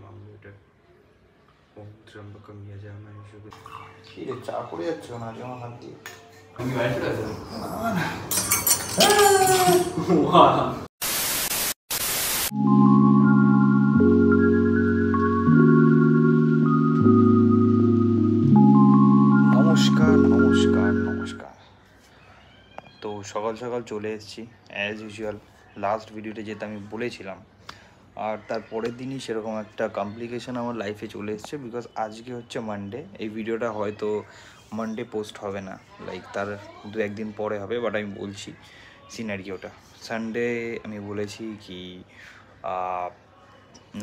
মামলেটের ওম ত্র্যম্বকম যজামহে সুগন্ধি। কি রে চা পড়ে যাচ্ছে না আজ আমার হাত দিয়ে? আমি বাইরে চলে আসবো। নমস্কার নমস্কার নমস্কার। তো সকাল সকাল চলে এসেছি অ্যাজ ইউজুয়াল। লাস্ট ভিডিওতে যেটা আমি বলেছিলাম, আর তার পরের দিনই সেরকম একটা কমপ্লিকেশন আমার লাইফে চলে এসছে। বিকজ আজকে হচ্ছে মানডে, এই ভিডিওটা হয়তো মানডে পোস্ট হবে না, লাইক তার 2-1 দিন পরে হবে। বাট আমি বলছি সিনারিওটা সানডে আমি বলেছি কি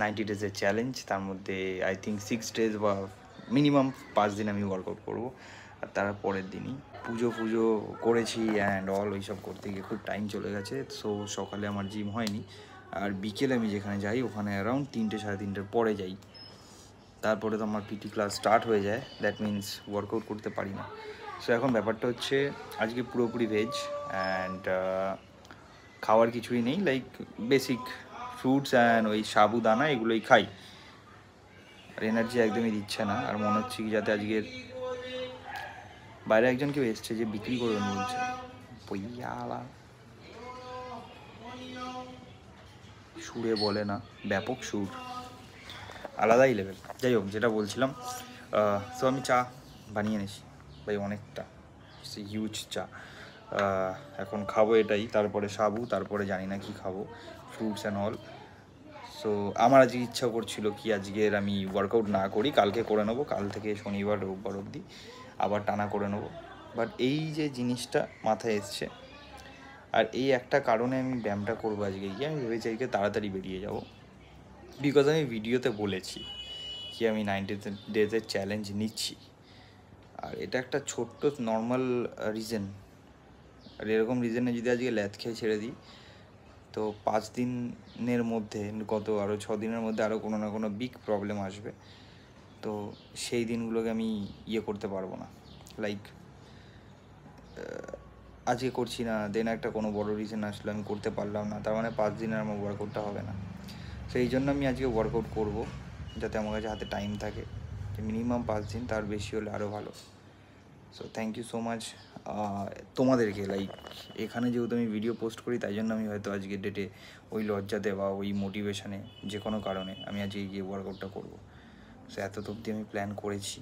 90 ডেজের চ্যালেঞ্জ, তার মধ্যে আই থিঙ্ক 6 ডেজ বা মিনিমাম 5 দিন আমি ওয়ার্কআউট করবো। আর তার পরের দিনই পুজো করেছি অ্যান্ড অল ওইসব করতে গিয়ে খুব টাইম চলে গেছে। সো সকালে আমার জিম হয়নি, আর বিকেলে আমি যেখানে যাই ওখানে অ্যারাউন্ড 3-3:30 পরে যাই। তারপরে তো আমার পিটি ক্লাস স্টার্ট হয়ে যায়, দ্যাট মিনস ওয়ার্কআউট করতে পারি না। সো এখন ব্যাপারটা হচ্ছে আজকে পুরোপুরি ভেজ অ্যান্ড খাওয়ার কিছুই নেই, লাইক বেসিক ফ্রুটস অ্যান্ড ওই সাবুদানা এগুলোই খাই। আর এনার্জি একদমই দিচ্ছে না। আর মনে হচ্ছে কি যাতে আজকের বাইরে একজন কেউ এসছে যে বিক্রি করবেন বলছে, পইয়ালা সুরে বলে না, ব্যাপক সুর, আলাদাই লেভেল। যাই হোক, যেটা বলছিলাম, সো আমি চা বানিয়ে এনেছি ভাই, অনেকটা হিউজ চা। এখন খাবো এটাই, তারপরে সাবু, তারপরে জানি না কি খাবো, ফ্রুটস অ্যান্ড অল। সো আমার আজকে ইচ্ছা করছিল কি আজকের আমি ওয়ার্কআউট না করি, কালকে করে নেবো, কাল থেকে শনিবার রোববার অবধি আবার টানা করে নেবো। বাট এই যে জিনিসটা মাথায় এসছে, আর এই একটা কারণে আমি ব্যায়ামটা করবো আজকে গিয়ে, আমি ভেবেছি আজকে তাড়াতাড়ি বেরিয়ে যাবো। বিকজ আমি ভিডিওতে বলেছি কি আমি 90 ডেজের চ্যালেঞ্জ নিচ্ছি, আর এটা একটা ছোট্ট নর্মাল রিজন। আর এরকম রিজনে যদি আজকে ল্যাথ খেয়ে ছেড়ে দিই, তো 5 দিনের মধ্যে, গত আরও 6 দিনের মধ্যে আরও কোনো না কোনো বিগ প্রবলেম আসবে। তো সেই দিনগুলোকে আমি করতে পারবো না, লাইক আজকে করছি না, দেন একটা কোনো বড় রিজন আসলে আমি করতে পারলাম না, তার মানে 5 দিনের আমার ওয়ার্কআউটটা হবে না। সেই জন্য আমি আজকে ওয়ার্কআউট করব, যাতে আমার কাছে হাতে টাইম থাকে, যে মিনিমাম 5 দিন, তার বেশি হলে আরও ভালো। So thank you so much তোমাদেরকে। লাইক এখানে যেহেতু আমি ভিডিও পোস্ট করি, তাই জন্য আমি হয়তো আজকের ডেটে ওই লজ্জাতে বা ওই মোটিভেশনে যে কোনো কারণে আমি আজকে গিয়ে ওয়ার্কআউটটা করবো। সো এত অবধি আমি প্ল্যান করেছি।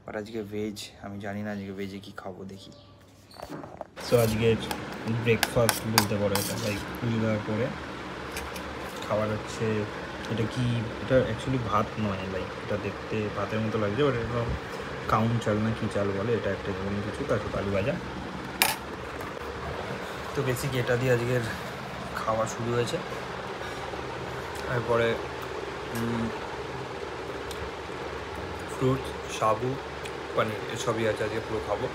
বাট আজকে ভেজ, আমি জানি না আজকে ভেজে কী খাবো, দেখি। সো আজকের ব্রেকফাস্ট বলতে পারো এটা, লাইক পুজো দেওয়ার পরে খাবার হচ্ছে এটা কি, এটা অ্যাকচুয়ালি ভাত নয়, লাইক এটা দেখতে ভাতের মতো লাগছে, বাট এরকম কাউন চাল না কি চাল বলে, এটা একটা এরকম কিছু, তার সাথে আলু ভাজা। তো বেসিক এটা দিয়ে আজকের খাওয়া শুরু হয়েছে। তারপরে ফ্রুট, সাবু, পনির এসবই আছে আজকে, পুরো খাবো।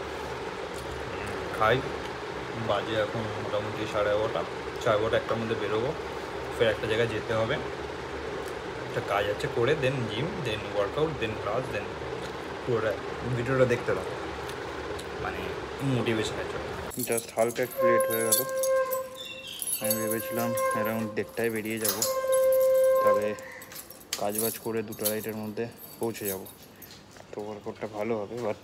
খাই, বাজে এখন মোটামুটি 11:30, 11:30 একটার মধ্যে বেরোবো, ফের একটা জায়গায় যেতে হবে, একটা কাজ আছে করে, দেন জিম, দেন ওয়ার্কআউট, দেন ক্লাস, দেন পুরোটা ভিডিওটা দেখতে দাও, মানে মোটিভেশনের জন্য। জাস্ট হালকা একটু লেট হয়ে গেল। আমি ভেবেছিলাম অ্যারাউন্ড 1:30টায় বেরিয়ে যাব, তবে কাজবাজ করে 2-2:30-এর মধ্যে পৌঁছে যাব, তো ওয়ার্কআউটটা ভালো হবে। বাট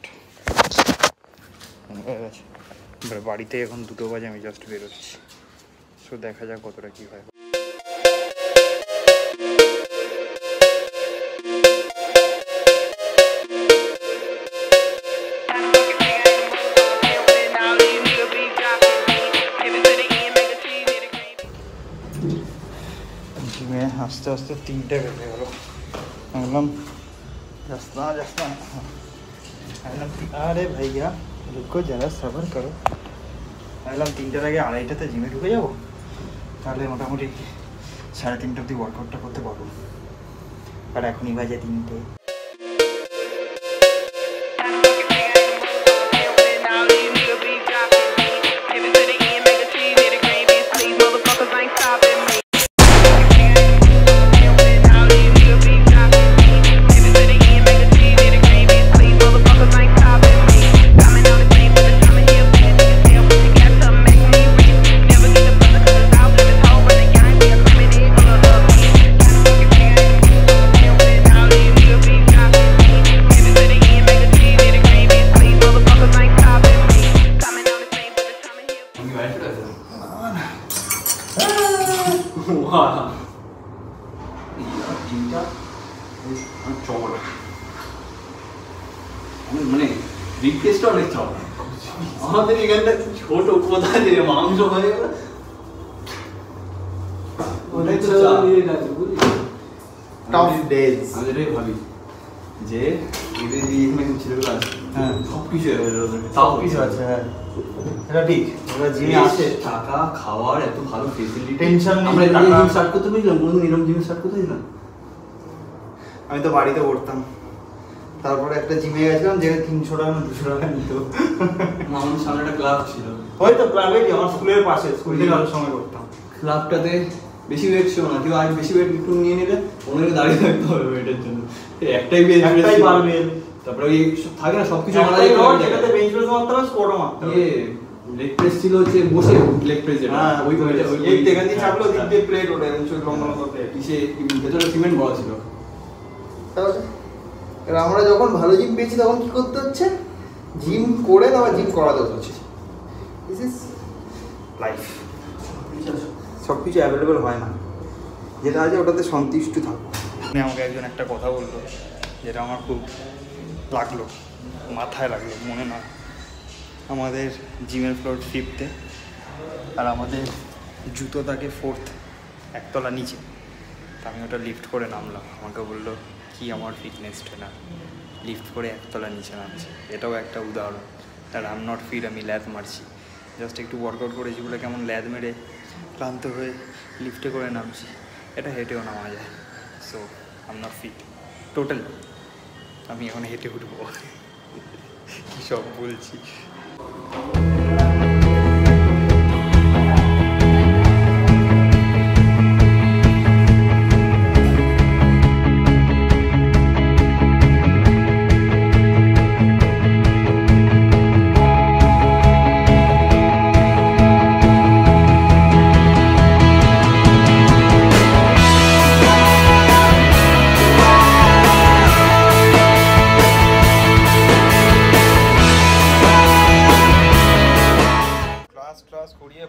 হয়ে গেছে, এবার বাড়িতে এখন 2টো বাজে, আমি জাস্ট বেরোচ্ছি। সো দেখা যাক কতটা কী হয়। জিমে আস্তে আস্তে 3টে বেজে গেলো। বললাম যাস্তা আরে ভাইয়া রুকো যারা, সবার করো। ভাবলাম 3টার আগে 2:30টাতে জিমে ঢুকে যাবো, তাহলে মোটামুটি 3:30 অবধি ওয়ার্কআউটটা করতে পারবো। আর এখনই বাজে 3টে। জিমটা অনেক চওড়া, মানে রিকোয়েস্টটা অনেক চওড়া। আমাদের এখানটা ছোট, কোথায় যে মাংস হয়ে গেল ওটাই তো টফ ডেজ। আমি এটাই ভাবি যে এদের যে এখানে ছেলেগুলো আছে, হ্যাঁ সব কিছু সব কিছু আছে। হ্যাঁ এটা ঠিক, ওরা জিমে আসে, টাকা খাওয়ার এত ভালো ফেসিলিটি, টেনশন নেই। আমরা জিম স্টার্ট করতে পেরেছিলাম, কোনোদিন এরকম জিম স্টার্ট করতে পেরেছিলাম? আমি তো বাড়িতে করতাম, তারপরে একটা জিমে গেছিলাম যেখানে 300 টাকা না 200 টাকা নিত। আমাদের সামনে একটা ক্লাব ছিল, ওই তো ক্লাবে, আমার স্কুলের পাশে, স্কুল থেকে আসার সময় করতাম। ক্লাবটাতে বেশি ওয়েট ছিল না, কেউ আজ বেশি ওয়েট একটু নিয়ে নিলে অনেকে দাঁড়িয়ে থাকতে হবে ওয়েটের জন্য। একটাই বেঞ্চ, একটাই পারবে। তারপরে ওই থাকে না সবকিছু একটাই রড, যেটাতে বেঞ্চ প্রেস মারতে হবে, স্কোয়াটও মারতে হবে। লেগ প্রেস ছিল হচ্ছে বসে লেগ প্রেস, যেটা হ্যাঁ ওই এই দেখেন দিয়ে চাপলো, দিক দিয়ে প্লেট ওঠে, লম্বা লম্বা প্লেট। কিসে ভেতরে সিমেন্ট বড় ছিল। এবার আমরা যখন ভালো জিম পেয়েছি তখন কি করতে হচ্ছে, জিম করে তারপর জিম করাতে হচ্ছে। This is life. সব কিছু অ্যাভেলেবেল হয় না, যেটা আছে ওটাতে সন্তুষ্ট থাকো। আমাকে একজন একটা কথা বললো, যেটা আমার খুব লাগলো, মাথায় লাগলো, মনে নয়। আমাদের জিমের ফ্লোর 5th-এ, আর আমাদের জুতো থাকে 4th, একতলা নিচে। তা আমি ওটা লিফট করে নামলাম, আমাকে বললো কি আমার ফিটনেস ট্রেনার লিফট করে একতলা নিচে নামছে। এটাও একটা উদাহরণ, আর আই এম নট ফিট, আমি ল্যাদ মারছি, জাস্ট একটু ওয়ার্কআউট করেছি বলে কেমন ল্যাদ মেরে ক্লান্ত হয়ে লিফটে করে নামছি। এটা হেঁটেও নামা যায়। So I am not fit totally, আমি এখন হেঁটে উঠবো। কী সব বলছি।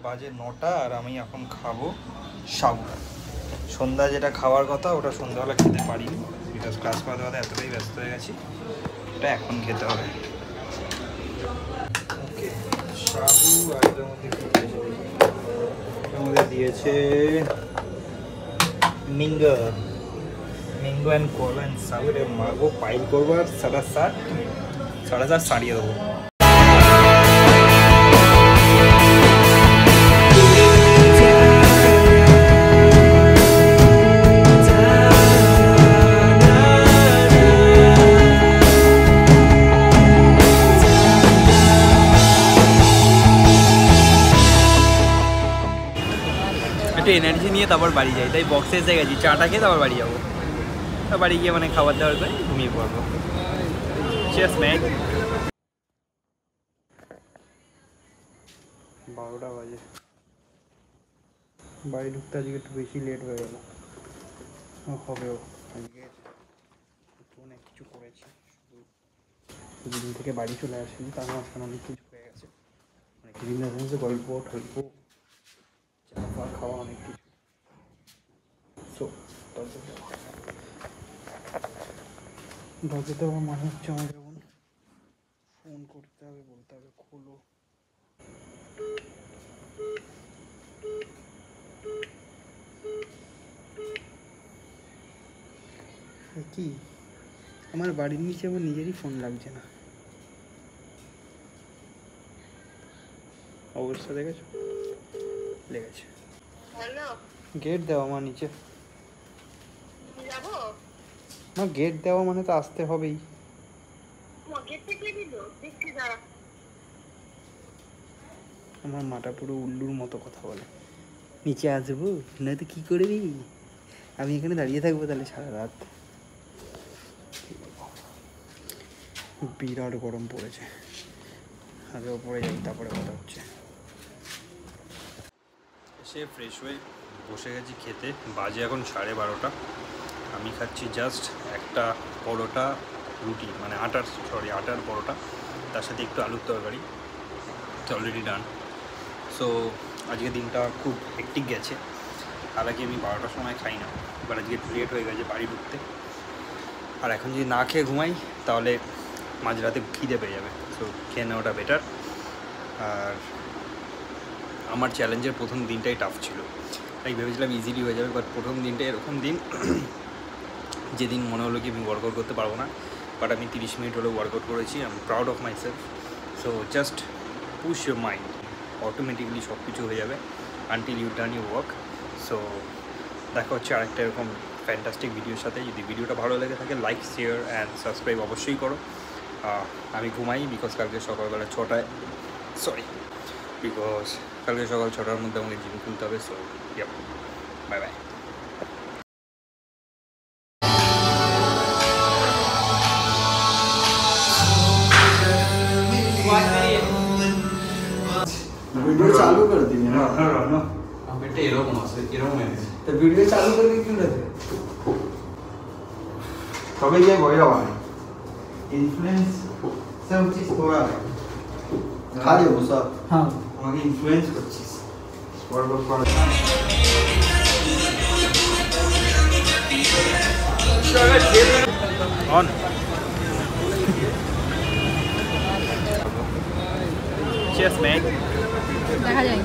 বাজে 9টা, আর আমি এখন খাবো সাবু। সন্ধ্যা যেটা খাওয়ার কথা ওটা সন্ধ্যাবেলা খেতে পারিনি, বিকজ ক্লাস করাতে করাতে এতটাই ব্যস্ত হয়ে গেছি, ওটা এখন খেতে হবে। ওকে, সাবু আর এটার মধ্যে কী দিয়েছে দেখি। এটার মধ্যে দিয়েছে মিঙ্গো অ্যান্ড কলা অ্যান্ড সাবু। এটা মারবো, পাইল করবো, আর 7.5 সারিয়ে দেবো। একটু এনার্জি নিয়ে তারপর বাড়ি যাই, তাই বক্সে এসে গেছি, চাটা খেয়ে তারপর বাড়ি যাবো। বাড়ি গিয়ে মানে খাবার দাবার করে ঘুমিয়ে পড়বো। Cheers man. 12টা বাজে, বাড়ি ঢুকতে আজকে একটু বেশি লেট হয়ে গেল। হবেও, আজকে অনেক কিছু করেছি, শুধু দিন থেকে বাড়ি চলে আসিনি, তার মাঝখানে অনেক কিছু হয়ে গেছে। মানে কিছুদিন গল্প টল্প চা ফা খাওয়া অনেক কিছু। সো দরজাতে আমার মনে হচ্ছে আমার যেমন ফোন করতে হবে, বলতে হবে খোলো। কি আমার বাড়ির নিচে আমার নিজেরই ফোন লাগছে না, অবস্থা দেখেছো? লেগেছে। গেট দেওয়া আমার নিচে, না গেট দেওয়া মানে তো আসতে হবেই। আমার মাটা পুরো উল্লুর মতো কথা বলে, নিচে আসবো নয়তো কি করবি, আমি এখানে দাঁড়িয়ে থাকবো তাহলে সারা রাত। বিরাট গরম পড়েছে, আগে ওপরে যাই তারপরে কথা হচ্ছে। সে ফ্রেশ হয়ে বসে গেছি খেতে, বাজে এখন 12:30। আমি খাচ্ছি জাস্ট একটা পরোটা রুটি, মানে আটার পরোটা, তার সাথে একটু আলুর তরকারি, অলরেডি ডান। সো আজকে দিনটা খুব হেক্টিক গেছে, হালাকি আমি 12টার সময় খাই না, বাট আজকে লেট হয়ে গেছে বাড়ি ঢুকতে। আর এখন যদি না খেয়ে ঘুমাই তাহলে মাঝরাতে খিদে পেয়ে যাবে, সো খেয়ে নেওয়াটা বেটার। আর আমার চ্যালেঞ্জের প্রথম দিনটাই টাফ ছিল, তাই ভেবেছিলাম ইজিলি হয়ে যাবে, বাট প্রথম দিনটা এরকম দিন যেদিন মনে হলো কি আমি ওয়ার্কআউট করতে পারবো না, বাট আমি 30 মিনিট হলেও ওয়ার্কআউট করেছি। I am proud of myself. So just push your mind, automatically সব কিছু হয়ে যাবে until you done your work. So দেখা হচ্ছে আরেকটা এরকম ফ্যান্টাস্টিক ভিডিওর সাথে। যদি ভিডিওটা ভালো লেগে থাকে লাইক, শেয়ার অ্যান্ড সাবস্ক্রাইব অবশ্যই করো। আমি ঘুমাই বিকজ কালকে সকালবেলা 6টায়, বিকজ কালকে সকাল 6টার মধ্যে আমাকে জিম খুলতে হবে। So yup, bye bye. Video चालू कर दी है ना। अब बेटे एरकम আছে এরকম এনেছে तो वीडियो चालू करके क्यों रखे তবে যে বইরা হয় ইনফ্লুয়েন্স সব চিজ তোরা খালি বসা হ্যাঁ আমাকে ইনফ্লুয়েন্স করছিস বড় বড় অন চেস ম্যান দেখা যায়